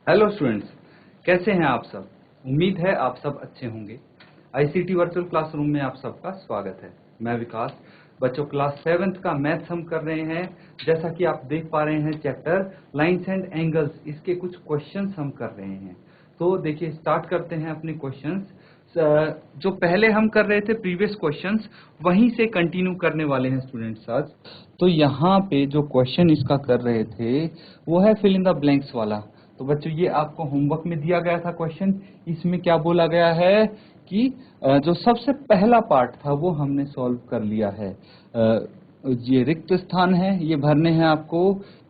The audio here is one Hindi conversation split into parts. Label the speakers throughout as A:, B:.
A: हेलो स्टूडेंट्स, कैसे हैं आप सब। उम्मीद है आप सब अच्छे होंगे। आईसीटी वर्चुअल क्लासरूम में आप सबका स्वागत है। मैं विकास। बच्चों, क्लास 7th का मैथ्स हम कर रहे हैं। जैसा कि आप देख पा रहे हैं चैप्टर लाइंस एंड एंगल्स, इसके कुछ क्वेश्चंस हम कर रहे हैं। तो देखिए, स्टार्ट करते हैं अपने क्वेश्चंस। जो पहले हम कर रहे थे प्रीवियस क्वेश्चंस, वहीं से कंटिन्यू करने वाले हैं स्टूडेंट्स आज। तो यहाँ पे जो क्वेश्चन इसका कर रहे थे वो है फिल इन द ब्लैंक्स वाला। तो बच्चों, ये आपको होमवर्क में दिया गया था क्वेश्चन। इसमें क्या बोला गया है कि जो सबसे पहला पार्ट था वो हमने सॉल्व कर लिया है। ये रिक्त स्थान है, ये भरने हैं आपको।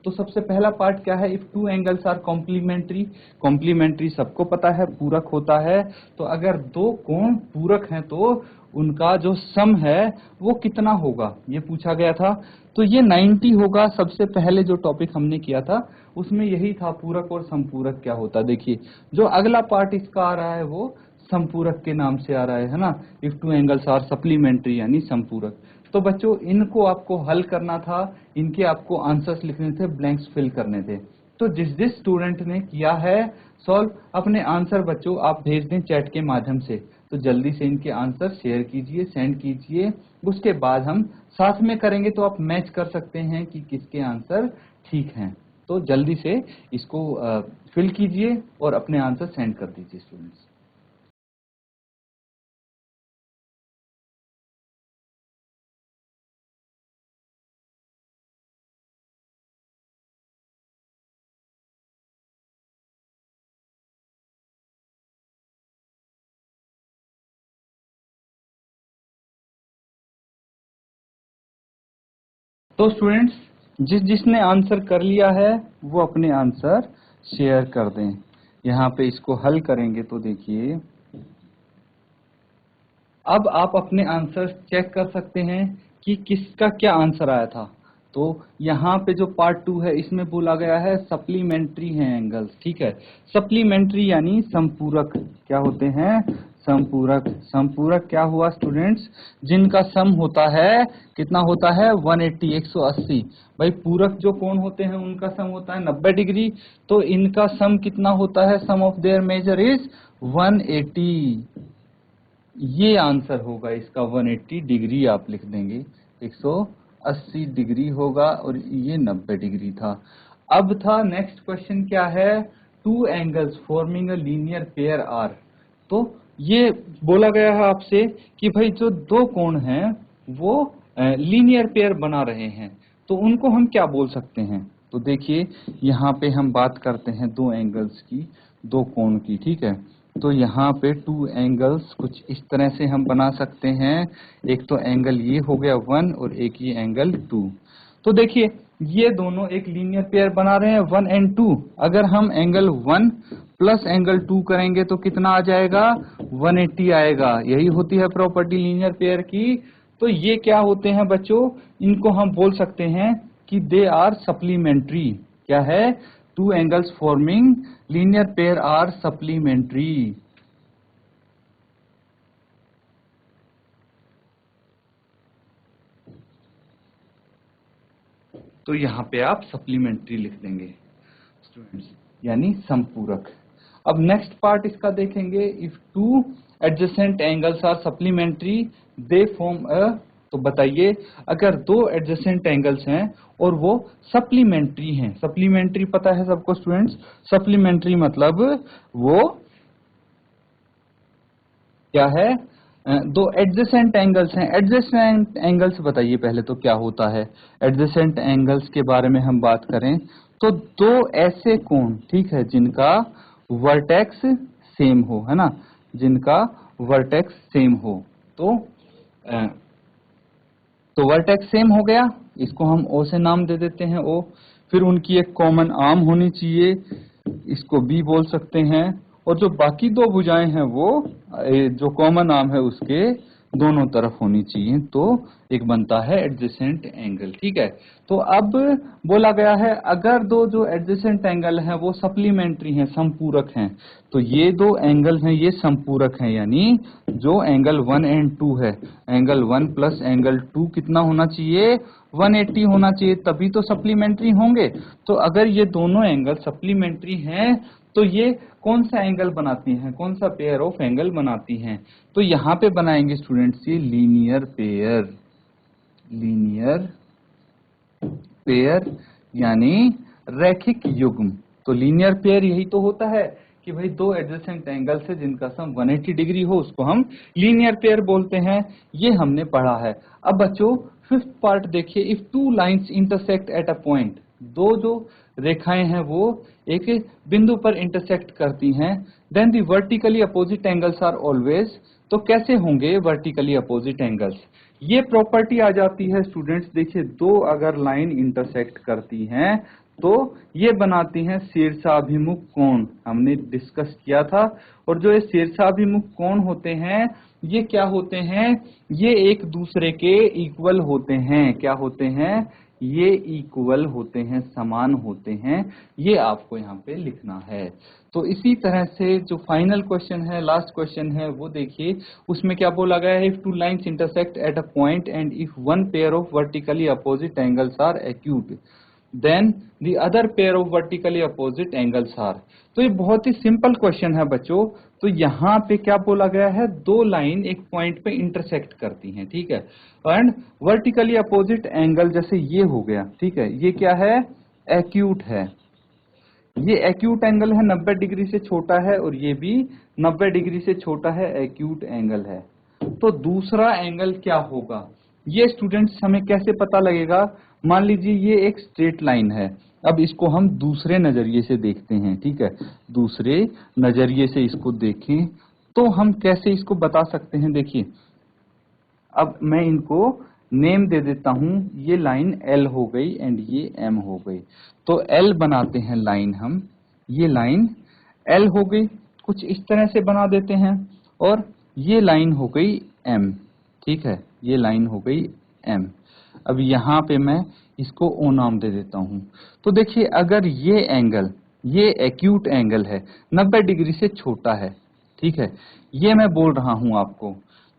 A: तो सबसे पहला पार्ट क्या है, if two angles are complementary. Complementary सबको पता है, पूरक होता है। तो अगर दो कोण पूरक हैं तो उनका जो सम है वो कितना होगा, ये पूछा गया था। तो ये 90 होगा। सबसे पहले जो टॉपिक हमने किया था उसमें यही था, पूरक और संपूरक क्या होता। देखिए, जो अगला पार्ट इसका आ रहा है वो संपूरक के नाम से आ रहा है ना। If two angles are supplementary यानी संपूरक। तो बच्चों, इनको आपको हल करना था, इनके आपको आंसर्स लिखने थे, ब्लैंक्स फिल करने थे। तो जिस स्टूडेंट ने किया है सॉल्व, अपने आंसर बच्चों आप भेज दें चैट के माध्यम से। तो जल्दी से इनके आंसर शेयर कीजिए, सेंड कीजिए। उसके बाद हम साथ में करेंगे तो आप मैच कर सकते हैं कि किसके आंसर ठीक हैं। तो जल्दी से इसको फिल कीजिए और अपने आंसर सेंड कर दीजिए स्टूडेंट्स। तो स्टूडेंट्स, जिसने आंसर कर लिया है वो अपने आंसर शेयर कर दें। यहाँ पे इसको हल करेंगे तो देखिए, अब आप अपने आंसर चेक कर सकते हैं कि किसका क्या आंसर आया था। तो यहाँ पे जो पार्ट 2 है इसमें बोला गया है सप्लीमेंट्री हैं एंगल्स, ठीक है। सप्लीमेंट्री यानी संपूरक। क्या होते हैं? संपूरक। संपूरक क्या हुआ स्टूडेंट्स? जिनका सम होता है, कितना होता है? 180, 180। भाई, पूरक जो कोण होते हैं उनका सम होता है 90 डिग्री। तो इनका सम कितना होता है? सम ऑफ देयर मेजर इज 180। ये आंसर होगा इसका। 180 डिग्री आप लिख देंगे, 180 डिग्री होगा और ये 90 डिग्री था। अब था नेक्स्ट क्वेश्चन क्या है, two angles forming a linear pair are. तो ये बोला गया है आपसे कि भाई जो दो कोण हैं वो लीनियर पेयर बना रहे हैं, तो उनको हम क्या बोल सकते हैं। तो देखिए, यहाँ पे हम बात करते हैं दो एंगल्स की, दो कोण की, ठीक है। तो यहाँ पे टू एंगल्स कुछ इस तरह से हम बना सकते हैं। एक तो एंगल ये हो गया 1 और एक ये एंगल 2। तो देखिए, ये दोनों एक लीनियर पेयर बना रहे हैं 1 एंड 2। अगर हम एंगल 1 प्लस एंगल 2 करेंगे तो कितना आ जाएगा? 180 आएगा। यही होती है प्रॉपर्टी लीनियर पेयर की। तो ये क्या होते हैं बच्चों? इनको हम बोल सकते हैं कि दे आर सप्लीमेंट्री। क्या है? Two angles forming linear pair are supplementary. तो यहाँ पे आप सप्लीमेंट्री लिख देंगे स्टूडेंट्स, यानी संपूरक। अब नेक्स्ट पार्ट इसका देखेंगे, if two adjacent angles are supplementary they form a. तो बताइए, अगर दो एडजेसेंट एंगल्स हैं और वो सप्लीमेंट्री हैं। सप्लीमेंट्री पता है सबको स्टूडेंट्स? सप्लीमेंट्री मतलब वो क्या है? दो एडजेसेंट एंगल्स हैं। एडजेसेंट एंगल्स बताइए पहले तो क्या होता है। एडजेसेंट एंगल्स के बारे में हम बात करें तो दो ऐसे कोण, ठीक है, जिनका वर्टेक्स सेम हो, है ना, जिनका वर्टेक्स सेम हो। तो अ, तो वर्टेक्स सेम हो गया, इसको हम ओ से नाम दे देते हैं, ओ। फिर उनकी एक कॉमन आर्म होनी चाहिए, इसको बी बोल सकते हैं। और जो बाकी दो भुजाएं हैं वो जो कॉमन आर्म है उसके दोनों तरफ होनी चाहिए। तो एक बनता है एडजेसेंट एंगल, ठीक है। तो अब बोला गया है, अगर दो जो एडजेसेंट एंगल हैं वो सप्लीमेंट्री हैं, संपूरक हैं, तो ये दो एंगल हैं ये संपूरक हैं। यानी जो एंगल 1 एंड 2 है, एंगल 1 प्लस एंगल 2 कितना होना चाहिए? 180 होना चाहिए, तभी तो सप्लीमेंट्री होंगे। तो अगर ये दोनों एंगल सप्लीमेंट्री हैं तो ये कौन सा एंगल बनाती हैं, कौन सा पेयर ऑफ एंगल बनाती हैं? तो यहाँ पे बनाएंगे स्टूडेंट्स ये लीनियर पेयर, लीनियर पेयर यानी रैखिक युग्म। तो लीनियर पेयर यही तो होता है कि भाई दो एडजेसेंट एंगल से जिनका सम 180 डिग्री हो उसको हम लीनियर पेयर बोलते हैं। ये हमने पढ़ा है। अब बच्चों फिफ्थ पार्ट देखिए, if two lines intersect at a point, दो जो रेखाएं हैं वो एक बिंदु पर इंटरसेक्ट करती हैं, then the vertically opposite angles are always. तो कैसे होंगे वर्टिकली अपोजिट एंगल्स? ये प्रॉपर्टी आ जाती है स्टूडेंट्स, देखिए दो अगर लाइन इंटरसेक्ट करती हैं तो ये बनाती हैं शीर्षाभिमुख कोण, हमने डिस्कस किया था। और जो ये शीर्षाभिमुख कोण होते हैं ये क्या होते हैं? ये एक दूसरे के इक्वल होते हैं। क्या होते हैं? ये इक्वल होते हैं, समान होते हैं। ये आपको यहाँ पे लिखना है। तो इसी तरह से जो फाइनल क्वेश्चन है, लास्ट क्वेश्चन है, वो देखिए उसमें क्या बोला गया है, if two lines intersect at a point and if one pair of vertically opposite angles are acute then the other pair of vertically opposite angles are. तो ये बहुत ही सिंपल क्वेश्चन है बच्चों। तो यहाँ पे क्या बोला गया है, दो लाइन एक पॉइंट पे इंटरसेक्ट करती हैं, ठीक है, एंड वर्टिकली अपोजिट एंगल जैसे ये हो गया, ठीक है, ये क्या है, एक्यूट है। ये एक्यूट एंगल है, 90 डिग्री से छोटा है, और ये भी 90 डिग्री से छोटा है, एक्यूट एंगल है। तो दूसरा एंगल क्या होगा, ये स्टूडेंट्स हमें कैसे पता लगेगा? मान लीजिए ये एक स्ट्रेट लाइन है, अब इसको हम दूसरे नजरिए से देखते हैं, ठीक है, दूसरे नजरिए से इसको देखें तो हम कैसे इसको बता सकते हैं? देखिए अब मैं इनको नेम दे देता हूं, ये लाइन L हो गई एंड ये M हो गई। तो L बनाते हैं लाइन हम, ये लाइन L हो गई, कुछ इस तरह से बना देते हैं, और ये लाइन हो गई M, ठीक है, ये लाइन हो गई M। अब यहाँ पे मैं इसको O नाम दे देता हूं। तो देखिए अगर ये एंगल, ये एक्यूट एंगल है, 90 डिग्री से छोटा है, ठीक है, ये मैं बोल रहा हूं आपको,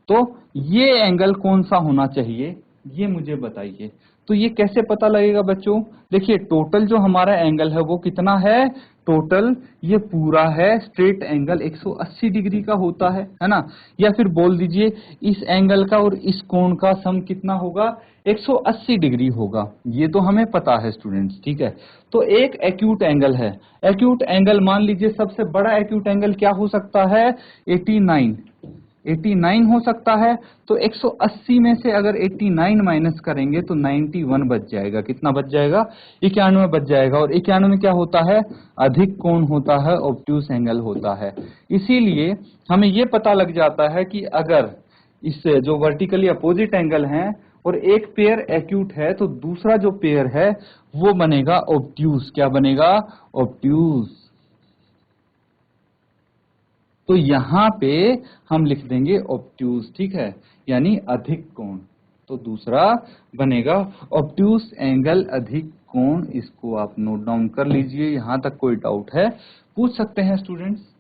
A: तो ये एंगल कौन सा होना चाहिए, ये मुझे बताइए। तो ये कैसे पता लगेगा बच्चों? देखिए टोटल जो हमारा एंगल है वो कितना है, टोटल ये पूरा है स्ट्रेट एंगल 180 डिग्री का होता है ना, या फिर बोल दीजिए इस एंगल का और इस कोण का सम कितना होगा, 180 डिग्री होगा। ये तो हमें पता है स्टूडेंट्स, ठीक है। तो एक एक्यूट एंगल है, एक्यूट एंगल मान लीजिए सबसे बड़ा एक्यूट एंगल क्या हो सकता है, 89 हो सकता है। तो 180 में से अगर 89 माइनस करेंगे तो 91 बच जाएगा। कितना बच जाएगा, 91 बच जाएगा। और 91 में क्या होता है, अधिक कोण होता है, ऑब्ट्यूस एंगल होता है। इसीलिए हमें ये पता लग जाता है कि अगर इससे जो वर्टिकली अपोजिट एंगल हैं और एक पेयर एक्यूट है तो दूसरा जो पेयर है वो बनेगा ऑब्ट्यूस। क्या बनेगा, ऑब्ट्यूस। तो यहां पे हम लिख देंगे ऑब्ट्यूस, ठीक है, यानी अधिक कोण। तो दूसरा बनेगा ऑब्ट्यूस एंगल, अधिक कोण। इसको आप नोट डाउन कर लीजिए। यहां तक कोई डाउट है पूछ सकते हैं स्टूडेंट्स।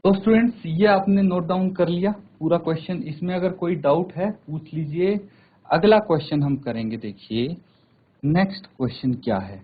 A: तो स्टूडेंट्स ये आपने नोट डाउन कर लिया पूरा क्वेश्चन। इसमें अगर कोई डाउट है पूछ लीजिए। अगला क्वेश्चन हम करेंगे। देखिए नेक्स्ट क्वेश्चन क्या है,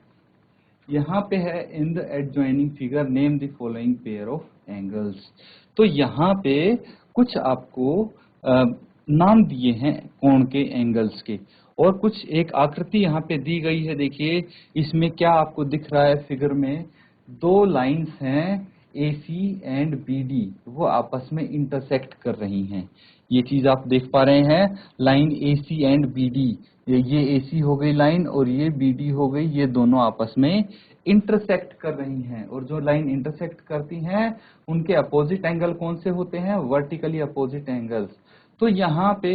A: यहाँ पे है, in the adjoining figure name the following pair of angles. तो यहाँ पे कुछ आपको नाम दिए हैं कोण के, एंगल्स के, और कुछ एक आकृति यहाँ पे दी गई है। देखिए इसमें क्या आपको दिख रहा है, फिगर में दो लाइंस हैं AC एंड BD, वो आपस में इंटरसेक्ट कर रही हैं। ये चीज आप देख पा रहे हैं, लाइन AC एंड BD, ये AC हो गई लाइन और ये BD हो गई, ये दोनों आपस में इंटरसेक्ट कर रही हैं। और जो लाइन इंटरसेक्ट करती हैं उनके अपोजिट एंगल कौन से होते हैं, वर्टिकली अपोजिट एंगल्स। तो यहाँ पे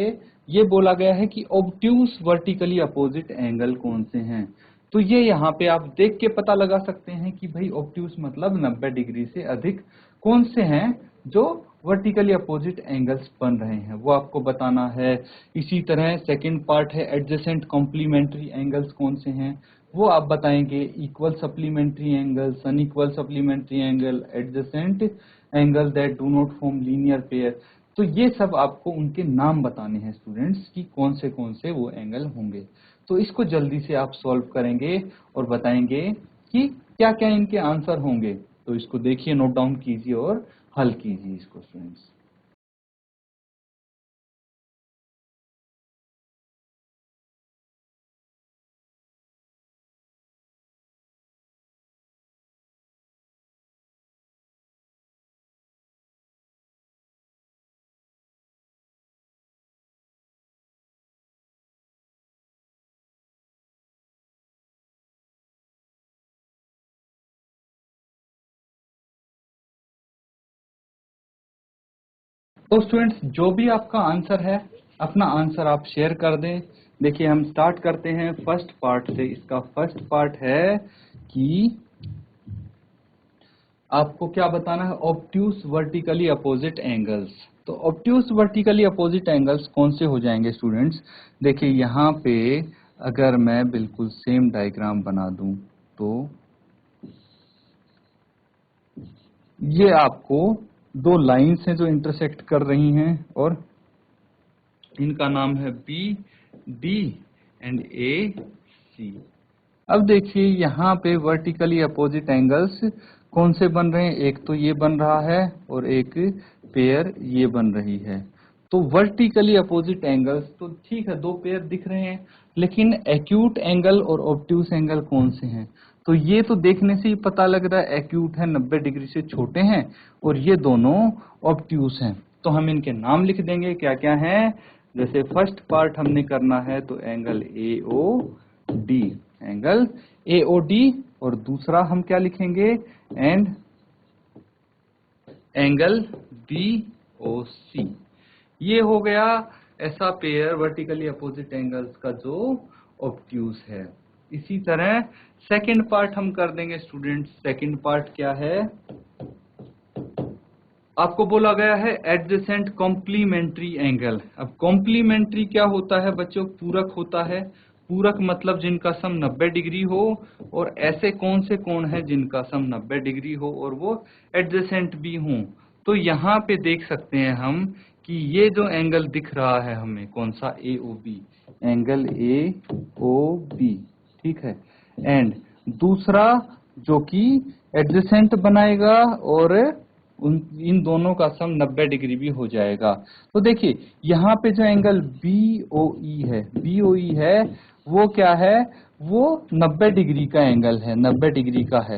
A: ये बोला गया है कि ऑब्ट्यूस वर्टिकली अपोजिट एंगल कौन से हैं। तो ये यहाँ पे आप देख के पता लगा सकते हैं कि भाई ऑब्ट्यूस मतलब 90 डिग्री से अधिक कौन से हैं जो वर्टिकली अपोजिट एंगल्स बन रहे हैं, वो आपको बताना है। इसी तरह सेकंड पार्ट है, एडजेसेंट कॉम्प्लीमेंट्री एंगल्स कौन से हैं, वो आप बताएंगे equal supplementary angle, unequal supplementary angle, adjacent angle that do not form linear pair. तो ये सब आपको उनके नाम बताने हैं स्टूडेंट्स कि कौन से वो एंगल होंगे। तो इसको जल्दी से आप सॉल्व करेंगे और बताएंगे कि क्या क्या इनके आंसर होंगे। तो इसको देखिए, नोट डाउन कीजिए और हल कीजिए इसको स्टूडेंट्स। तो स्टूडेंट्स, जो भी आपका आंसर है अपना आंसर आप शेयर कर दें। देखिए, हम स्टार्ट करते हैं फर्स्ट पार्ट से। इसका फर्स्ट पार्ट है कि आपको क्या बताना है, ऑब्ट्यूस वर्टिकली अपोजिट एंगल्स। तो ऑब्ट्यूस वर्टिकली अपोजिट एंगल्स कौन से हो जाएंगे स्टूडेंट्स? देखिए, यहाँ पे अगर मैं बिल्कुल सेम डायग्राम बना दूं तो ये आपको दो लाइंस हैं जो इंटरसेक्ट कर रही हैं और इनका नाम है बी डी एंड ए सी। अब देखिए, यहाँ पे वर्टिकली अपोजिट एंगल्स कौन से बन रहे हैं? एक तो ये बन रहा है और एक पेयर ये बन रही है। तो वर्टिकली अपोजिट एंगल्स तो ठीक है, दो पेयर दिख रहे हैं, लेकिन एक्यूट एंगल और ऑब्ट्यूस एंगल कौन से हैं? तो ये तो देखने से ही पता लग रहा है एक्यूट है, 90 डिग्री से छोटे हैं, और ये दोनों ऑब्ट्यूस हैं। तो हम इनके नाम लिख देंगे, क्या क्या हैं। जैसे फर्स्ट पार्ट हमने करना है तो angle A O D, angle AOD, और दूसरा हम क्या लिखेंगे, एंड एंगल बीओसी। ये हो गया ऐसा पेयर वर्टिकली अपोजिट एंगल्स का जो ऑब्ट्यूस है। इसी तरह सेकंड पार्ट हम कर देंगे स्टूडेंट्स। सेकंड पार्ट क्या है, आपको बोला गया है एडजेसेंट कॉम्प्लीमेंट्री एंगल। अब कॉम्प्लीमेंट्री क्या होता है बच्चों? पूरक होता है। पूरक मतलब जिनका सम 90 डिग्री हो, और ऐसे कौन से कोण है जिनका सम 90 डिग्री हो और वो एडजेसेंट भी हों। तो यहाँ पे देख सकते हैं हम कि ये जो एंगल दिख रहा है हमें, कौन सा, A O B, angle A O B, ठीक है। एंड दूसरा जो कि एडजेसेंट बनाएगा और उन इन दोनों का सम 90 डिग्री भी हो जाएगा। तो देखिए, यहाँ पे जो एंगल बी ओ ई है वो क्या है, वो 90 डिग्री का एंगल है, 90 डिग्री का है।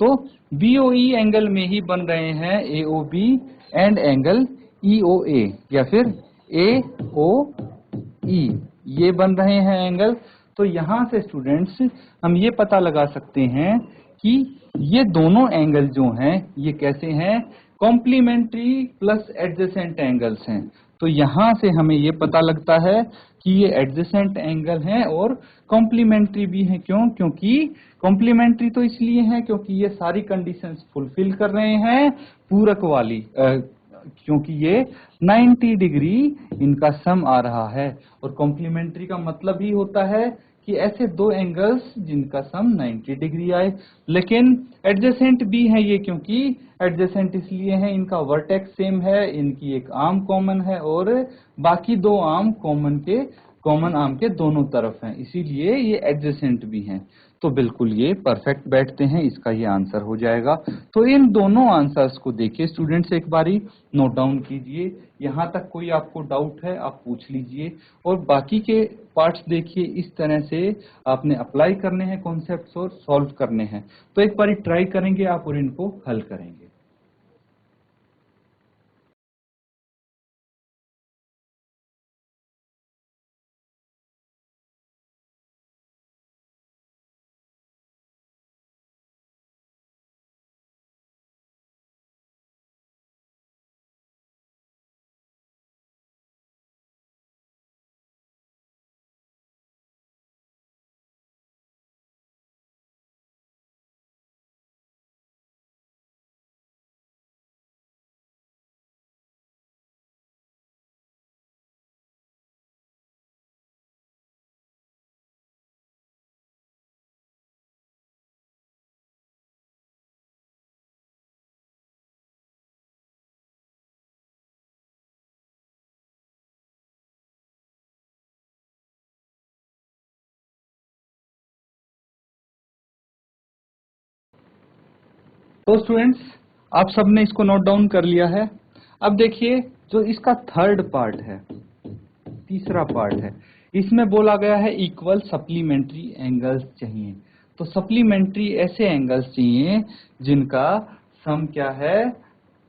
A: तो बीओई एंगल में ही बन रहे हैं एओबी एंड एंगल ईओए, या फिर एओई, ये बन रहे हैं एंगल। तो यहां से स्टूडेंट्स हम ये पता लगा सकते हैं कि ये दोनों एंगल जो हैं ये कैसे हैं, कॉम्प्लीमेंट्री प्लस एडजेसेंट एंगल्स हैं। तो यहां से हमें ये पता लगता है कि ये एडजेसेंट एंगल हैं और कॉम्प्लीमेंट्री भी हैं। क्यों? क्योंकि कॉम्प्लीमेंट्री तो इसलिए है क्योंकि ये सारी कंडीशंस फुलफिल कर रहे हैं पूरक वाली, क्योंकि ये 90 डिग्री इनका सम आ रहा है। और कॉम्प्लीमेंट्री का मतलब ही होता है कि ऐसे दो एंगल्स जिनका सम 90 डिग्री आए। लेकिन एडजेसेंट भी है ये, क्योंकि एडजेसेंट इसलिए है इनका वर्टेक्स सेम है, इनकी एक आर्म कॉमन है और बाकी दो आर्म कॉमन आर्म के दोनों तरफ हैं, इसीलिए ये एडजेसेंट भी हैं। तो बिल्कुल ये परफेक्ट बैठते हैं, इसका ये आंसर हो जाएगा। तो इन दोनों आंसर्स को देखिए स्टूडेंट्स, एक बारी नोट डाउन कीजिए। यहाँ तक कोई आपको डाउट है आप पूछ लीजिए, और बाकी के पार्ट्स देखिए, इस तरह से आपने अप्लाई करने हैं कॉन्सेप्ट्स और सॉल्व करने हैं। तो एक बारी ट्राई करेंगे आप और इनको हल करेंगे। तो स्टूडेंट्स आप सबने इसको नोट डाउन कर लिया है। अब देखिए जो इसका थर्ड पार्ट है, तीसरा पार्ट है, इसमें बोला गया है इक्वल सप्लीमेंट्री एंगल्स चाहिए। तो सप्लीमेंट्री ऐसे एंगल्स चाहिए जिनका सम क्या है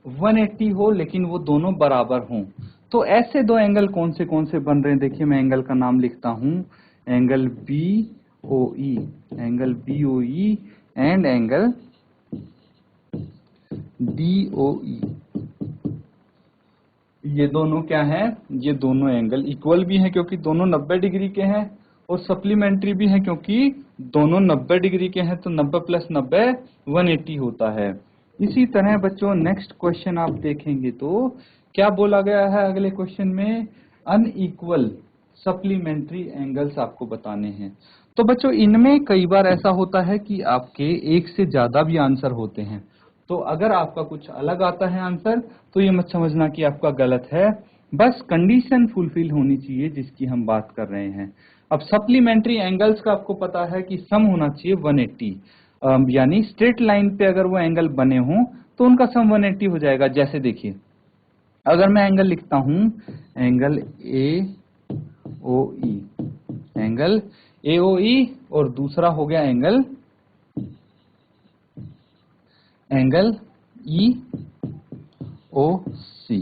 A: 180 हो, लेकिन वो दोनों बराबर हों। तो ऐसे दो एंगल कौन से बन रहे हैं, देखिए मैं एंगल का नाम लिखता हूं, angle BOE, angle BOE and angle DOE। ये दोनों क्या हैं, ये दोनों एंगल इक्वल भी हैं क्योंकि दोनों 90 डिग्री के हैं, और सप्लीमेंट्री भी हैं क्योंकि दोनों 90 डिग्री के हैं। तो 90 प्लस 90 180 होता है। इसी तरह बच्चों नेक्स्ट क्वेश्चन आप देखेंगे तो क्या बोला गया है अगले क्वेश्चन में, अनइक्वल सप्लीमेंट्री एंगल्स आपको बताने हैं। तो बच्चों इनमें कई बार ऐसा होता है कि आपके एक से ज्यादा भी आंसर होते हैं। तो अगर आपका कुछ अलग आता है आंसर तो ये मत समझना कि आपका गलत है, बस कंडीशन फुलफिल होनी चाहिए जिसकी हम बात कर रहे हैं। अब सप्लीमेंट्री एंगल्स का आपको पता है कि सम होना चाहिए 180, यानी स्ट्रेट लाइन पे अगर वो एंगल बने हों तो उनका सम 180 हो जाएगा। जैसे देखिए अगर मैं एंगल लिखता हूं एंगल AOE, एंगल AOE और दूसरा हो गया एंगल EOC।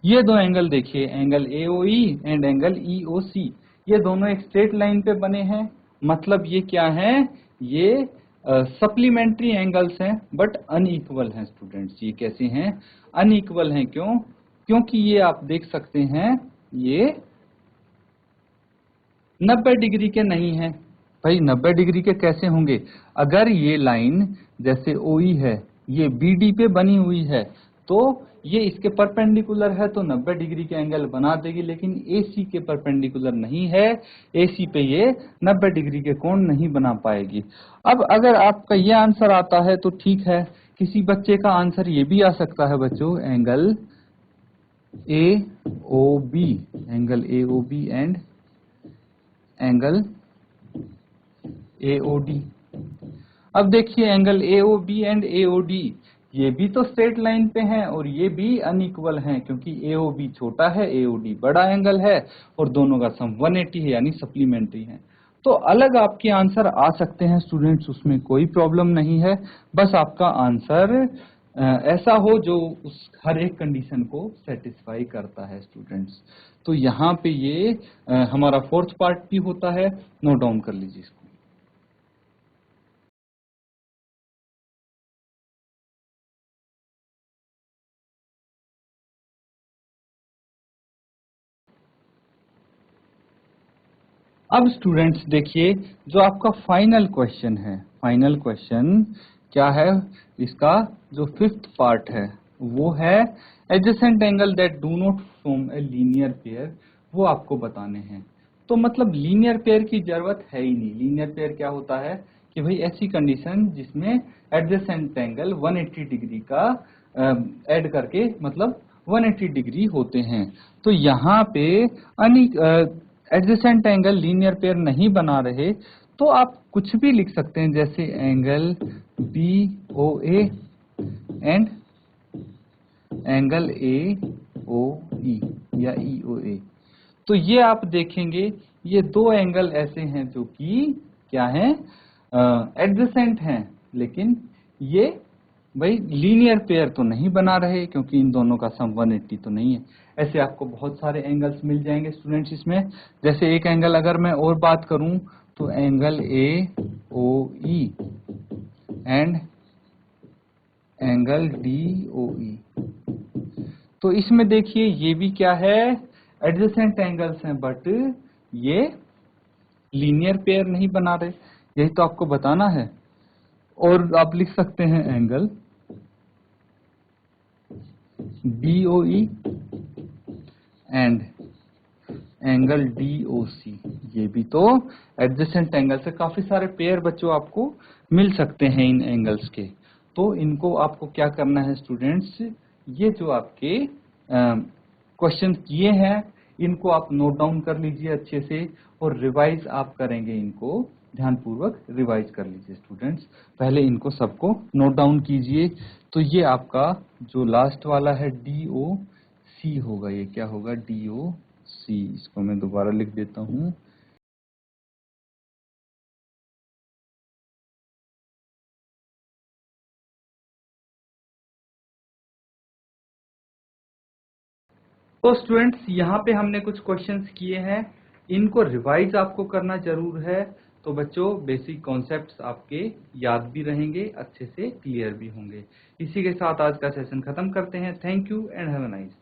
A: ये दो एंगल देखिए, angle AOE and angle EOC, ये दोनों एक स्ट्रेट लाइन पे बने हैं। मतलब ये क्या है, ये सप्लीमेंट्री एंगल्स हैं बट अनइक्वल हैं स्टूडेंट्स। ये कैसे हैं, अनइक्वल हैं, क्यों, क्योंकि ये आप देख सकते हैं ये 90 डिग्री के नहीं है। भाई 90 डिग्री के कैसे होंगे, अगर ये लाइन जैसे OE है ये BD पे बनी हुई है तो ये इसके परपेंडिकुलर है तो 90 डिग्री के एंगल बना देगी, लेकिन AC के परपेंडिकुलर नहीं है, AC पे ये 90 डिग्री के कोण नहीं बना पाएगी। अब अगर आपका ये आंसर आता है तो ठीक है, किसी बच्चे का आंसर ये भी आ सकता है बच्चों, angle AOB, angle AOB and angle AOD। अब देखिए एंगल AOB एंड AOD ये भी तो स्ट्रेट लाइन पे हैं और ये भी अनइक्वल हैं क्योंकि AOB छोटा है, AOD बड़ा एंगल है और दोनों का सम 180 है, यानी सप्लीमेंट्री है। तो अलग आपके आंसर आ सकते हैं स्टूडेंट्स, उसमें कोई प्रॉब्लम नहीं है, बस आपका आंसर ऐसा हो जो उस हर एक कंडीशन को सेटिस्फाई करता है स्टूडेंट्स। तो यहाँ पे ये हमारा फोर्थ पार्ट भी होता है, नोट डाउन कर लीजिए इसको। अब स्टूडेंट्स देखिए जो आपका फाइनल क्वेश्चन है, फाइनल क्वेश्चन क्या है, इसका जो फिफ्थ पार्ट है वो है adjacent angle that do not form a linear pair, वो आपको बताने हैं। तो मतलब लीनियर पेयर की जरूरत है ही नहीं। लीनियर पेयर क्या होता है कि भाई ऐसी कंडीशन जिसमें एडजेसेंट एंगल 180 डिग्री का ऐड करके मतलब 180 डिग्री होते हैं। तो यहाँ पे एडजेसेंट एंगल लीनियर पेयर नहीं बना रहे तो आप कुछ भी लिख सकते हैं, जैसे angle BOA and angle AOE या EOA। तो ये आप देखेंगे ये दो एंगल ऐसे हैं जो कि क्या हैं, एडजेसेंट हैं, लेकिन ये भाई लीनियर पेयर तो नहीं बना रहे क्योंकि इन दोनों का सम 180 तो नहीं है। ऐसे आपको बहुत सारे एंगल्स मिल जाएंगे स्टूडेंट्स इसमें। जैसे एक एंगल अगर मैं और बात करूं तो angle AOE and angle DOE। तो इसमें देखिए ये भी क्या है, एडजेसेंट एंगल्स हैं बट ये लीनियर पेयर नहीं बना रहे, यही तो आपको बताना है। और आप लिख सकते हैं angle BOE and angle DOC, ये भी तो एडजेसेंट एंगल से। काफी सारे पेयर बच्चों आपको मिल सकते हैं इन एंगल्स के। तो इनको आपको क्या करना है स्टूडेंट्स, ये जो आपके क्वेश्चन किए हैं इनको आप नोट डाउन कर लीजिए अच्छे से और रिवाइज आप करेंगे इनको ध्यानपूर्वक रिवाइज कर लीजिए स्टूडेंट्स। पहले इनको सबको नोट डाउन कीजिए। तो ये आपका जो लास्ट वाला है DOC होगा, ये क्या होगा DOC, इसको मैं दोबारा लिख देता हूँ। तो स्टूडेंट्स यहाँ पे हमने कुछ क्वेश्चंस किए हैं, इनको रिवाइज आपको करना जरूर है। तो बच्चों बेसिक कॉन्सेप्ट्स आपके याद भी रहेंगे, अच्छे से क्लियर भी होंगे। इसी के साथ आज का सेशन खत्म करते हैं। Thank you and have a nice day.